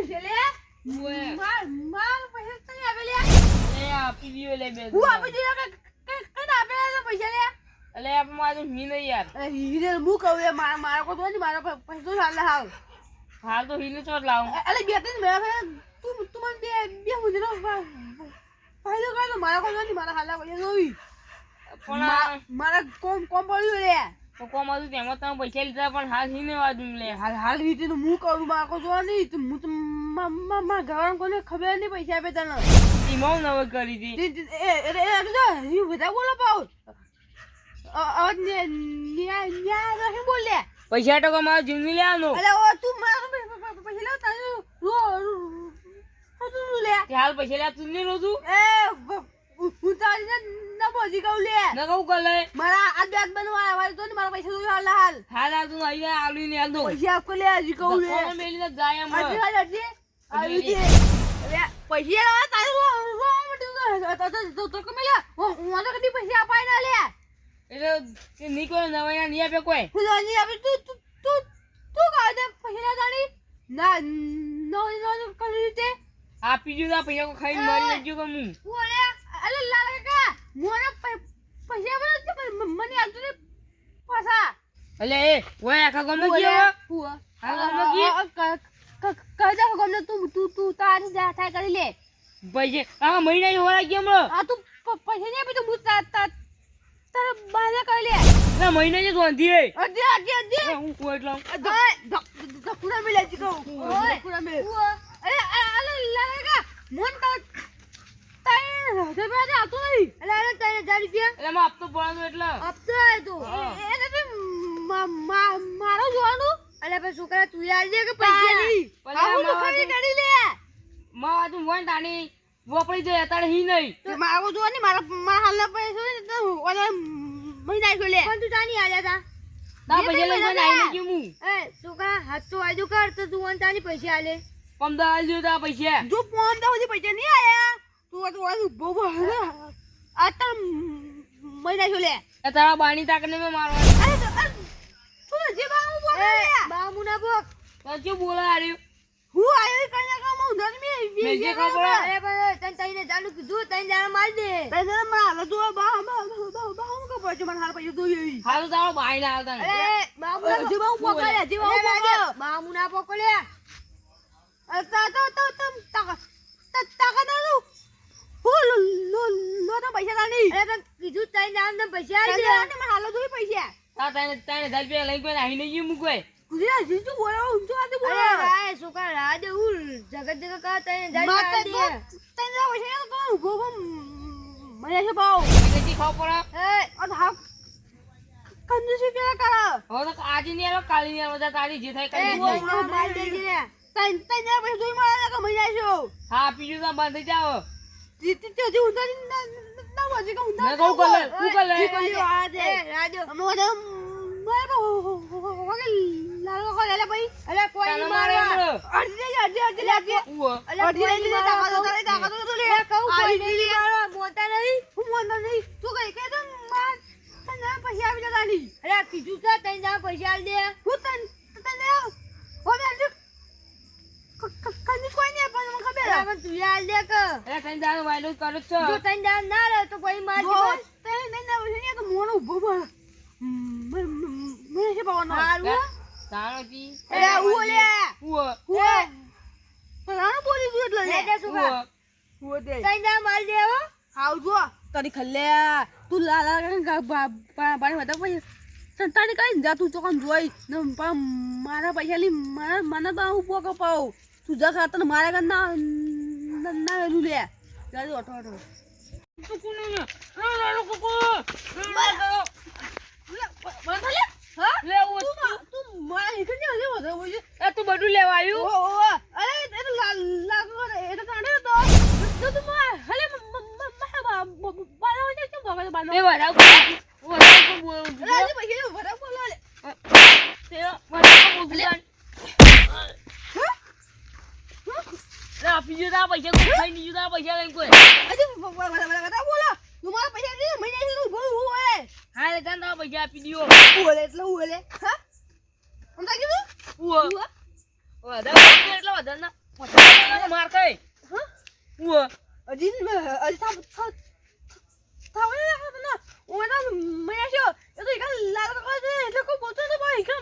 પૈસા લે માર પૈસા તને આપે લે એ આપી દીયો લે બે હું આપી દીયો કે આપે પૈસા લે અલે આપ મારું મી નહીં યાર હીરે હું કહું એ મારા કો તો નહીં મારો પૈસો હાલ હાલ તો હીને ચોટ લાવું અલે બે ત્રણ મેરા તું મને બે મુજરો ફાયદો કર તો મારા કો તો નહીં મારા હાલા પૈસા જોઈ પણ મારા કોમ પડ્યું લે તો કોમ હતું તેમાં તમે પૈસા લીધા પણ હાલ હીને વાજું લે હાલ રીતે હું કરું મારા કો તો નહીં તો હું તો મારા ઘરવાળા કોને ખબર નહીં પૈસા આપે તને ઈમામ નવ કરી દી એ બધા બોલો પાઉ બોલે પૈસા તો મારો જીવની લેવાનો અલે ઓ તું મારા પૈસા લે તને લે હાલ પૈસા લે તું નહીં રોતું એ હું તારી ના બોજી કહું લે ન કહું કલે મારા આ બેગ બનવા આવે તો મારા પૈસા જોઈ હાલ હાલ હાલ હાલ તું આવી જાય આલુ ને હાલ દો પૈસા આપકો લે હજી કહું લે કોણ મેલી ને જાય એમ હજી હાલ હજી આવી દે અરે પૈસા લાવા તારું રો મટી તો કમેલા હું તો કદી પૈસા અપાય ના લે એટલે કે ની કોઈ નવાયા ની આપે કોઈ હું જાની આપે તું કાઢ દે પૈસા જાણી ના નો કરી રીતે આપી દીધા પૈસા કો ખાઈ મારી ગયો કે હું ઓલે અલે લાલા કાકા મોરા પૈસા બને મને આલતો ને પાછા અલે એ ઓય આખા ગમે ગયો હુઆ આખા ગમે ગયો કાજા ગમે તું તારી જા થાય કરી લે પૈસા આ મહિના હોરા ગયો આ તું પૈસા નહીં આપી તો હું તાર બારે કરી લે ના મહિના જે ધોંધી હે અડે હું કોઈ એટલા દકુડા મે લેજી કહું દકુડા મે અરે અલે લાગા મોન કા તાય જબરા આતો નહીં અલે તારે 1000 રૂપિયા એટલે માં આપતો પડવાનું એટલે આપતો આય તો એને તો મારો જોવાનું અલે પછી છોકરા તું યાર દે કે પૈસા નહીં આવું તો ખરી કરી લે માં વાજુ વન તાણી વપડી જાય અત્યારે હી નહીં તો મારો જો ને મારા હાલના પૈસા તો ઓલા મહિના જો લે પણ તું તાની આલ્યા તા તા પૈસા લઈને આઈને ગયો હું એ છોકરા હાથ તો આજુ કર તો તું વન તાની પૈસા આલે પમદા આલ્યો તા પૈસા જો ફોન તો સુધી પૈસા નહીં આયા તું તો ઓલું બહુ આ તો મહિના જો લે એ તારા બાણી તાકને મે મારવા અરે તું જે બામુ બોલે બામુ ના બોક તો શું બોલા આર્યો હું આયો કઈ કામ હું ધર્મી મેં જે ખબર અરે પણ તને ચાલુ કીધું તને જાણ માર દે તને માર જો બામ કો પહોંચ મને હાલ પૈસા દોઈ હાલ તારો બાઈ ના આવતા અરે બામુ જે બામુ પકડે જે બામુ બામુ ના પકડે તા ના હું લો તો પૈસા તાની અરે તને કીધું તને જાણ ને પૈસા આલી દે મને હાલ દોઈ પૈસા તા તને 3000 રૂપિયા લઈ કોઈ આઈને ગયો હું કોઈ કુદરા જીજુ બોલો હું તો આતે બોલો અરે ભાઈ સુકા રાજ ઉલ જગત જગત કા તને જાઈ દે તને પૈસા તો ગોગમ મને છે બાઉ કેજી ખાવ પડે એ અન હા કંજુસી કેલા કર હો તો આજે ની આલો કાલી ની આલો તારી જે થાય કરી દે માર દે જે તને પૈસા જોઈ મારા કે મજા છો હા પીજુ તો બંધ જાવ જીતી તો જે ઉંદર ના વજે કે ઉંદર મેં કહું કલે રાજે રાજુ અમોને મારે હોગે લાલો કો લે ભાઈ અરે કોઈ નહીં મારે અડધી લાગે અરે અડધી તાકા તો લે કહું કોઈ નહીં મારો મોટા નહીં હું મોટા નહીં તું કઈ કે તો માર તને પૈસા આવી જતાની અરે કીધું છે તને જા પૈસા આલ દે હું તને હોમે આલ કની કોઈ નહીં પણ મને ખબર અરે તું આલ દે કે અરે કઈ દાનો વાયલો કરો છો જો તને જા ના રે તો કોઈ માર દે તને ના વસી તો મોનો ઉભો મને છે પાવાનો હારું તારો જી અરે ઓલે રાણો બોલી દે એટલે લે દે સુકા દે તઈ ના માર દે હો આવજો તારી ખલ્લે તું લાલા પાણી વતા પછી તારી કઈ જા તું ચોકન જોઈ ને મારા પૈસા લી મને તો હું પોકો પાઉ તું જા ખાતર મારે કે ના લે જાજો ઓઠો કોને લાલો કોકો લે તું મારા હિકન ને હજે વધો બોલી એ તું બધું લેવા આવ્યું અરે એ તો લાગો એ તો કાઢે તો તું માર હલે બાલો ને શું બગા બાલો એ વડા કો બોલ રાજી પૈસા વડા બોલો લે તે વડા કો બોલ રા પીજો તા પૈસા કો ખાઈ ની જુદા પૈસા લઈ કોઈ અજે વડા બોલો તું મારા પૈસા દે મહિને થી બોલ હોય હા લે તા પૈસા આપી દિયો બોલે એટલે બોલે હા હું તા કીધું વડા એટલે વડા ના પૈસા માર ખાય હા? ઉવે હજી થાવ ના હું તો મેં છો એ તો એક લાલ કાકા છે એટલે કોઈ બોલતો તો ભાઈ કે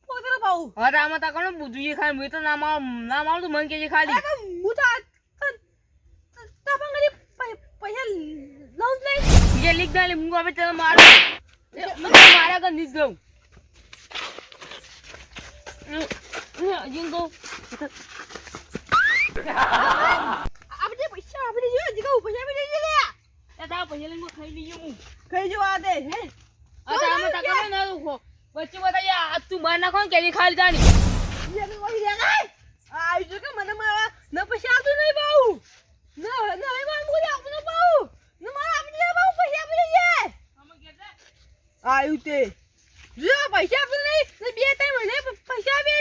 પોતે બાઉ હવે આમાં તા કોણ બુજુએ ખાય મેં તો નામ આવતું મન કેજે ખાલી હું તો તાપંગરી પૈસા લાઉં જ નહીં બીજે લીક દાલે હું હવે તને મારું મારા કર નીચ દઉં જીન તો આપણે પૈસા આપણે જો જીગા પૈસા આપણે લઈ લે એ તા પૈસા લઈને ખાઈ લઈએ હું કઈ જો આ દે હે આ તા આમાં તા કોણ ના દુખો વચ્ચે બતાય આ તું માર નાખો ને કેજી ખાલી તાની ये तो वही रहना है आई जो के मन मारा न पैसा तो नहीं बाऊ न नहीं बाऊ मुझे अपना बाऊ न मारा अपने बाऊ पैसा अपने ये આમાં કેતે आयु ते जो पैसा अपने नहीं न बे टाइम नहीं पैसा भी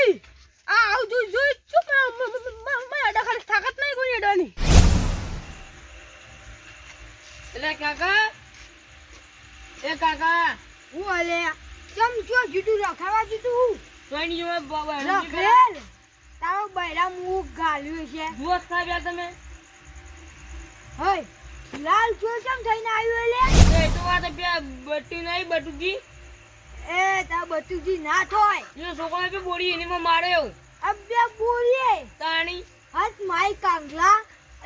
आ आउ जो जो चुप मैं अड़ा खाली ताकत नहीं कोई अडानी એટલે કાકા એ કાકા वो वाले तुम क्यों जुटू रखावा जुटू તોયની જો બાબા રખેલ તારો બૈરા મુખ ગાલ્યું છે દુઆ ખાવ્યા તમે હય લાલ ચોચમ થઈને આવ્યો લે એ તો આ તો બે બટ્ટી નહીં બટુકી એ તા બતુજી ના થોય એ છોકરો બે બોડી એની માં માર્યો અબે બોલીએ તાણી હાથ માઈ કાંગલા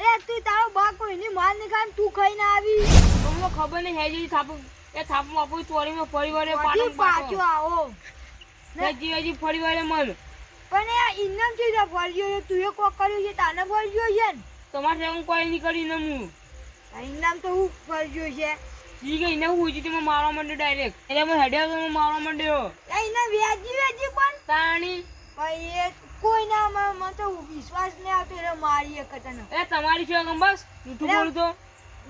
અરે તું તારો બા કોઈની માર ને ખાન તું ખાઈને આવી તમને ખબર નહીં હેજી થાપ એ થાપ આપું ચોરીમાં ફરી વળે પછી પાછો આવો હજી ફરી વળે મન પણ એ ઇન્નમ થી તો ફરજો તું એ કોક કર્યું છે તાને ફરજો છે ને તમારે એવું કોઈ નહીં કરી ને હું ઇન્નમ તો હું ફરજો છે ઈ ગઈ ને હું જીતીમાં મારવા માંડ્યો ડાયરેક્ટ એટલે હું હેડ્યો તો મારવા માંડ્યો એ ઇન્નમ વેજી પણ તાણી ભાઈ એ કોઈ ના મને તો વિશ્વાસ નહીં આવતો એટલે મારી એક તને એ તમારી છે ગમ બસ જૂઠું બોલું તો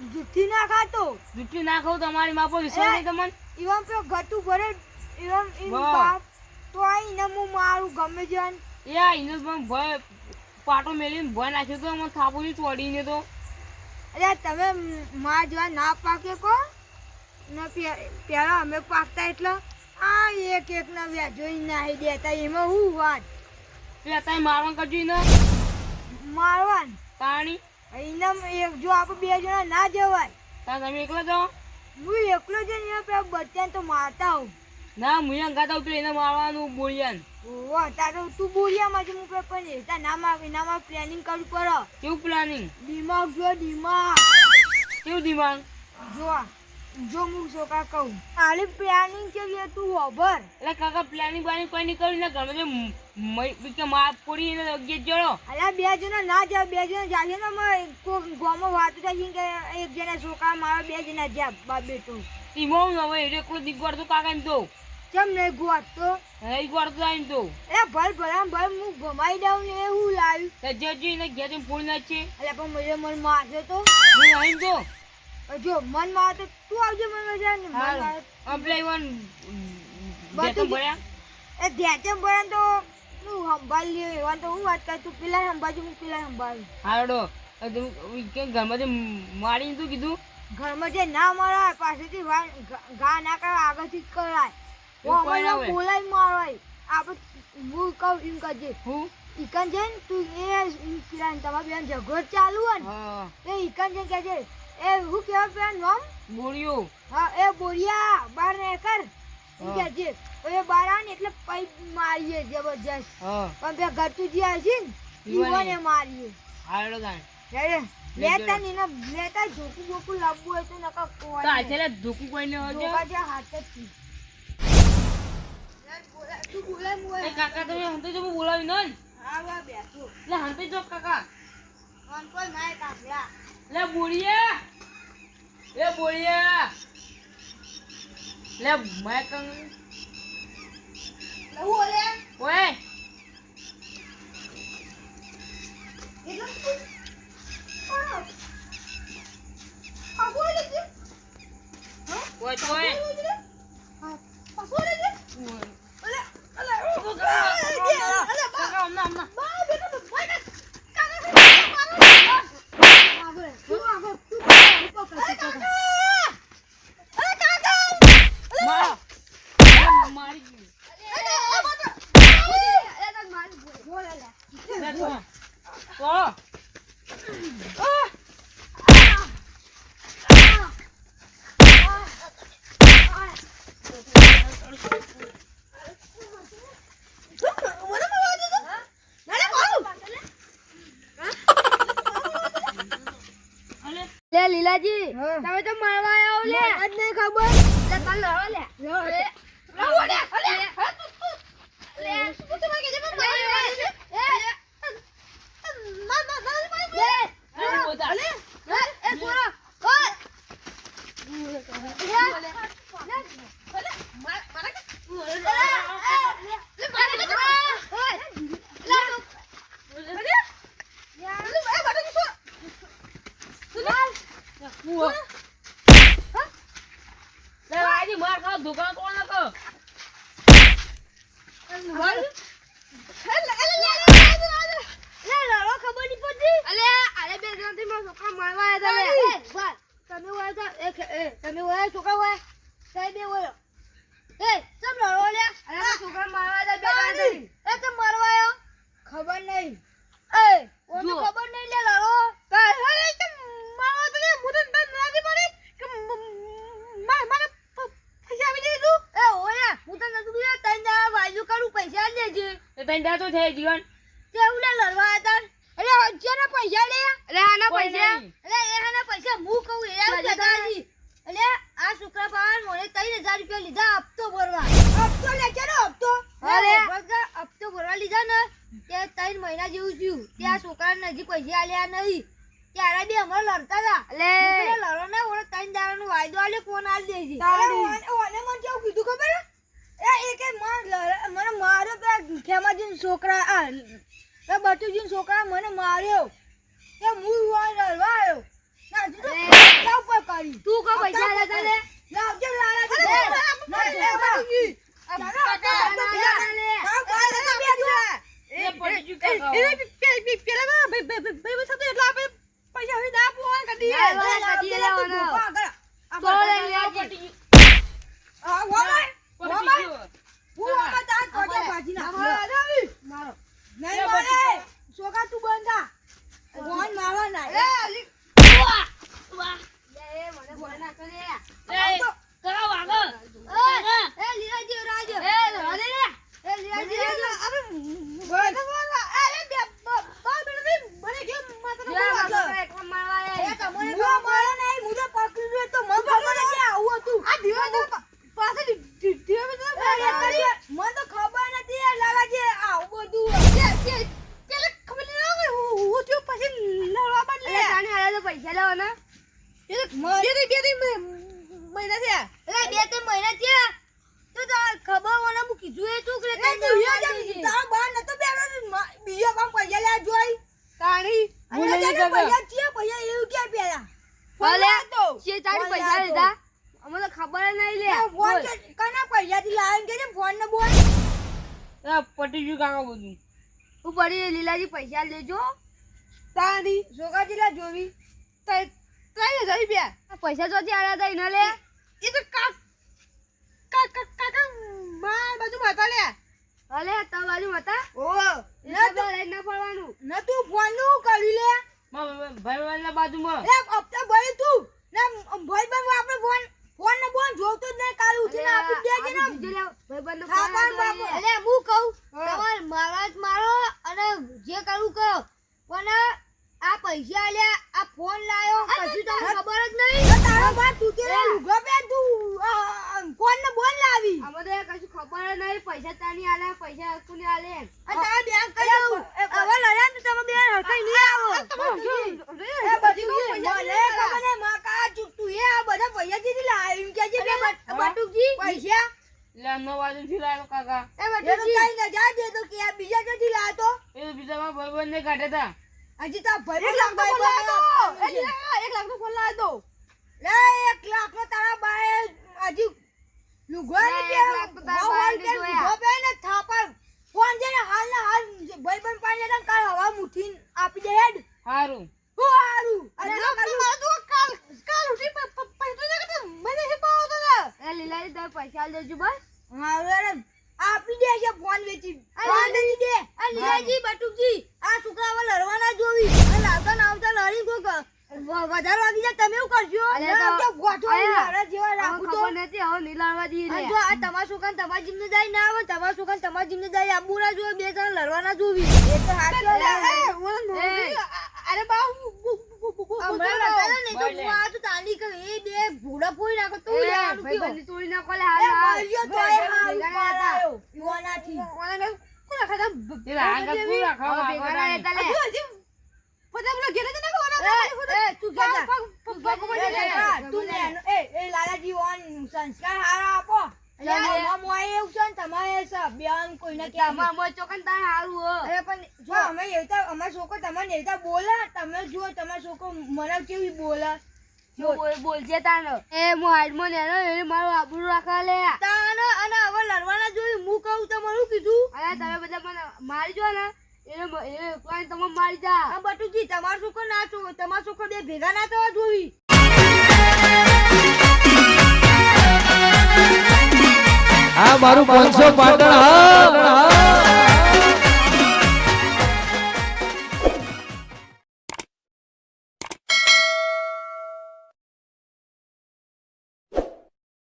જુઠ્ઠી ના ખાતો જૂઠું ના ખાવ તમારી માપો વિશ્વાસ નહીં તમને ઇવન પે ગટુ ભરે ઇવન ઇન બાપ તો આ ઇન્નમ હું મારું ગમે છે એ એને ભય પાટો મેલીને ભય નાખ્યો તો મને થાપું ચોડીને તો અરે તમે માં જેવા ના પાકે કો ને પેલા અમે પાકતા એટલે આ એક એક ના વ્યાજોઈ નાહી દેતા એમાં હું વાત પેલા તાઈ મારવા કરજો ને મારવાન તાણી એનામ એક જો આપણે બે જણા ના જવાય તા તમે એકલો જાઓ હું એકલો જ ને પેલા બચ્ચાને તો મારતા હોઉં ના હું ગાતા પેલા એને મારવાનું બોલિયાન વાહ તારો તું બોલિયામાં છે હું પણ એતા નામાં પ્લાનિંગ કરવું પડે કેવું પ્લાનિંગ દિમાગ જો દિમાગ કેવું દિમાગ જો હું છોકરા કહું ખાલી પ્લાનિંગ છે તું ખબર એટલે કાકા પ્લાનિંગ કોઈ નહીં કર્યું ને ઘરમાં જે માર પડી એને અગિયાર જણો અલ્યા બે જણા ના જાય બે જણા જાય ને ગામમાં વાતો થાય કે એક જણા છોકરા મારો બે જણા જ્યાં બાપ બેટો ઈમો હવે એટલે કોઈ દીકવાર તો કાકા ને તો કેમ નહીં ગોત તો એક વાર તો આવીને તો એ ભર હું ભમાઈ દઉં ને એવું લાવ્યું જજી ને ઘેર પૂરી ના છે અલ્યા પણ મને મારશે તો હું આવીને તો જો મન માર તો તું આવજે મને મજા ને આપણે ઈવન બેટમ ભર્યા એ ધ્યાન ભર્યા તો હું સંભાળ લ્યો એવા તો હું વાત કર તું પેલા સંભાળજો હું પેલા સંભાળું હારડો ઘરમાં જે મારી તું કીધું ઘરમાં જે ના મરાય પાછળથી ઘા ના કરાય આગળથી જ કરાય બોલાય મારવાય આપણે હું કહું એમ કરજે હું ઈકન છે ને તું એ તમારા બેન ઝઘડો ચાલુ હોય ને એ ઈકન છે કે છે એ હું કેવા પેલા નામ બોલ્યો હા એ બોરિયા બાર ને કર કે છે એ બાર આવે ને એટલે પાઇપ મારીએ જબરજસ્ત પણ બે ઘરતુજી આવશે ને ઈવને મારીએ હારડો ગાન લેતા ને લેતા ઝોકું બોકું લાવવું હોય તો નકા કોઈ તારે ધોકું કોઈ ને હોજે હાથ જ થી તું બોલાય મુએ એ કાકા તમે હંતે જો બોલાવી ન હા વા બેઠો લે હંતે જો કાકા કોણ કોઈ નાય કાફલા લે બોલિયા લે મેં કંગ લહુ ઓલે ઓય એટલો આ બોલે છે ઓય ઓય આ બોલે છે અલે કાકા અમના બા બેટા તો ભાઈ કાકા આગળ તું મારી લે લીલાજી તમે તો મારવા આવો લે આજ નહીં ખબર લે કાલ લડો લે રવો લે લે તું તો કે જમે મારવા એ સોરા ઓય માર ખાવ દુકાન કોણ હતો ખબર નહીં જુઓ. ખબર નહીં લે લડો પૈસા લેજે એ તને દાતો છે જીવન કેવું લે લડવા હતા એટલે જેના પૈસા લે એટલે આના કોઈ પૈસા નહીં. એટલે એના પૈસા હું કહું એ દાદાજી એટલે આ શુક્ર પાવન મને 3000 રૂપિયા લીધા હપ્તો ભરવા હપ્તો લે કેનો હપ્તો અરે હપ્તો ભરવા લીધા ને તે 3 મહિના જેવું થયું ત્યાં છોકરાને હજી પૈસા આલ્યા નહીં ત્યારે બી અમારે લડતા હતા એટલે લડો ને ઓલો 3 દાડાનો વાયદો આલ્યો કોણ આલ દેજી ઓને મને કેવું કીધું ખબર એ એકે મને માર્યો પે ખેમાજી છોકરા આ એ બટુજી છોકરા મને માર્યો એ હું લડવા આવ્યો ના તું ઉપર કરી તું કો પૈસા લેતા લે લાવજે લાલા બટુજી છોકરા તું બંધ થા ફોન મારવા ના પૈસા લેવાના મહિના થયા તો ખબર મને હું કીધું એ તું બાર નતો બીજો કામ પૈસા લે જોઈ તાણી પૈસા એવું ક્યાં પેલા પૈસા લીધા અમને ખબર નહીં લે ફોન કના પૈસા થી લાવીને કે ફોન ને બોલ પટી ગયું કાકા બધું હું પડી લીલાજી પૈસા લેજો તાણી જોગા જેલા જોવી 3000 રૂપિયા પૈસા જોતી આયા તા ઇના લે એ તો કાકા માર બાજુ માતા લે અલે તા બાજુ માતા ઓ ના તો ના પડવાનું ન તું ફોન નું કરી લે ભાઈ બાજુમાં એ હપ્તા ભરી તું ના ભાઈ બંધ આપણે ફોન ને બોલ જોતો જ નહીં કાલ ઉઠીને આપી દેજે ને ભાઈ બંધ ફોન અલે હું કહું તમાર મારા જ મારો અને જે કરું કરો પણ આ પૈસા આલ્યા આ ફોન લાયો કશું તમને ખબર જ નહીં તારો બાપ તૂટેલો લુગો પહેર તું ફોન ને બોલ લાવી અમને કશું ખબર જ નહીં પૈસા તાની આલે પૈસા કોને આલે આ તારા બેંક કઈ હવે લડ્યા તો તમે બે હરખાઈ નહીં આવો એ બધું મને ખબર ને માકા તું એ આ બધા પૈસા જીતી લાવી એમ કે જે બટુકજી પૈસા લે નો વાજુ થી લાવ્યો કાકા એ બટુકજી કઈ ના જા દે તો કે આ બીજા ક્યાંથી લાવતો એ બીજા માં ભાઈ ને કાઢે તા હજી તા ભરી 1 લાખ નો ફોન લાવ દો લે 1 લાખ નો તારા બાએ હજી લુગોની કે લુગો પે ને થાપર ફોન જેને હાલ ના હાલ ભાઈ બંધ પાણી ને કાલ હવા મુઠી આપી દે હેડ હારું હું હારું અરે તું કાલ ઉઠી પૈસા દે કે મને હે પાવ તો એ લીલાજી તમે પૈસા લેજો બસ હારું આપી દે છે ફોન વેચી ફોન વેચી દે આ લીલાજી બટુકજી આ છોકરાઓ લડવાના જોવી આ લાવતા ના આવતા લડી કોક વધારે વાગી જાય તમે એવું કરજો અરે ના, તો- જો ગોઠવો અરે, લારા જેવા હવે રાખું તો ખબર નથી હવે નીલાડવા જઈએ અને લે. જો આ તમારા છોકરાને તમારી જિમ્મેદારી ના આવે તમારા છોકરાને તમારી જિમ્મેદારી આબુ ના જોવે બે જણ લડવાના જોવી એ તો હાચો અરે બા હમણાં લડતા હતા ને તો હું આ તો તાલી કે એ બે ભૂડા ફોડી નાખો તો એ, લેવાનું કયો? ભાઈબંધની તોડી નાખો લે, એ હાલ, હાલ. મળ્યો તો એ હાલ ભેગા ના પાડાયો. હતા. યુવાનાથી. કોને ખાતા? એ રાંગા તું રાખો, હવે ભેગા ના રહેતા લે. તું ઘેર જા. તું નેનો. એ લાલાજી ઓન સંસ્કાર હારા આપો લે, લે. આમાં મોય એવું છે ને તમારે છે બેન કોઈને કે અમાર મોય ચોકન તાર હારું હો. અરે પણ જો અમે એવતા અમાર છોકરો તમારે એવતા બોલે તમે જુઓ તમારો છોકરો મને કેવી બોલે જો બોલજે તાનો. એ હું હાઈડમાં નેનો એને મારું આબરૂ રાખવા લે. તાને અને હવે લડવાના જોઈ હું કહું તમારું કીધું અરે તમે બધા મને મારી જો ને એને એકલાને તમે મારી જા. આ બટુજી તમારો છોકરો ના છો તમારો છોકરો બે ભેગા ના થવા જોવી આ મારું 500 પાટણ હા